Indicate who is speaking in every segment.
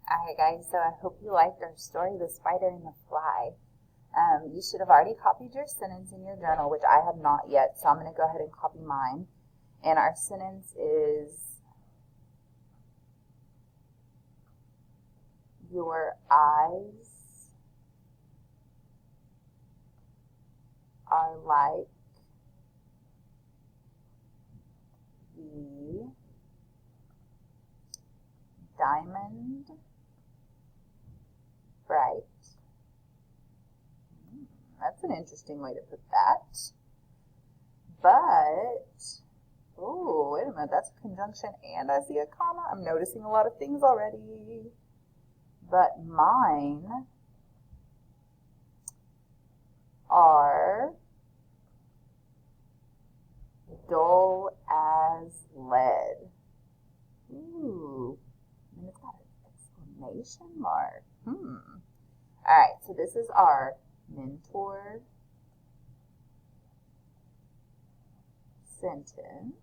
Speaker 1: Alright guys, so I hope you liked our story, The Spider and the Fly. You should have already copied your sentence in your journal, which I have not yet, so I'm going to go ahead and copy mine. And our sentence is, your eyes are like the diamond bright. That's an interesting way to put that. But, oh, wait a minute, that's a conjunction and I see a comma. I'm noticing a lot of things already. But mine are dull as lead. Ooh, and it's got an exclamation mark. Alright, so this is our mentor sentence.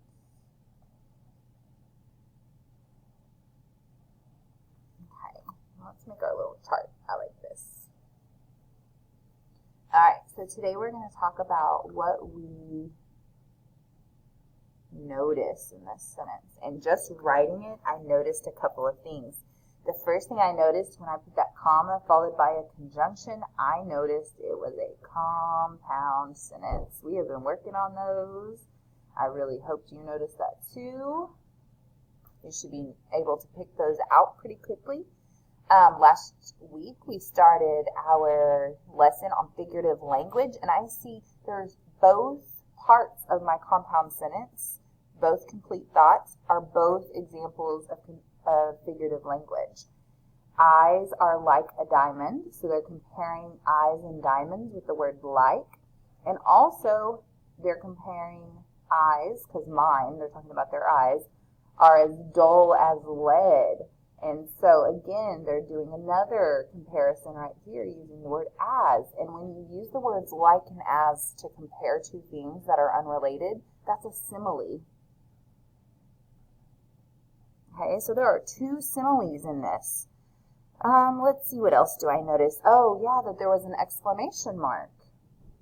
Speaker 1: Okay, let's make our little chart. I like this. Alright, so today we're going to talk about what we notice in this sentence. And just writing it, I noticed a couple of things. The first thing I noticed when I put that comma followed by a conjunction, I noticed it was a compound sentence. We have been working on those. I really hoped you noticed that too. You should be able to pick those out pretty quickly. Last week we started our lesson on figurative language, and I see there's both parts of my compound sentence, both complete thoughts, are both examples of figurative language. Eyes are like a diamond, so they're comparing eyes and diamonds with the word like. And also, they're comparing eyes, because mine, they're talking about their eyes, are as dull as lead. And so, again, they're doing another comparison right here using the word as. And when you use the words like and as to compare two things that are unrelated, that's a simile. Okay, so there are two similes in this. Let's see, what else do I notice? Oh, yeah, that there was an exclamation mark.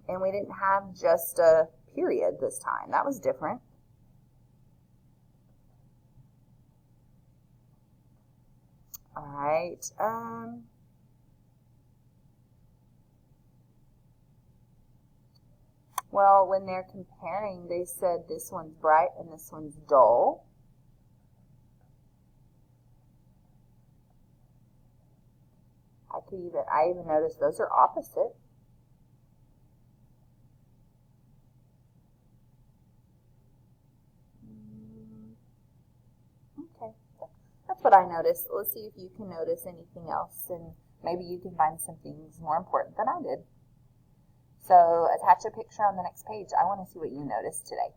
Speaker 1: And we didn't have just a period this time. That was different. All right. Well, when they're comparing, they said this one's bright and this one's dull. I even noticed those are opposite. Okay, that's what I noticed. Let's see if you can notice anything else, and maybe you can find some things more important than I did. So attach a picture on the next page. I want to see what you noticed today.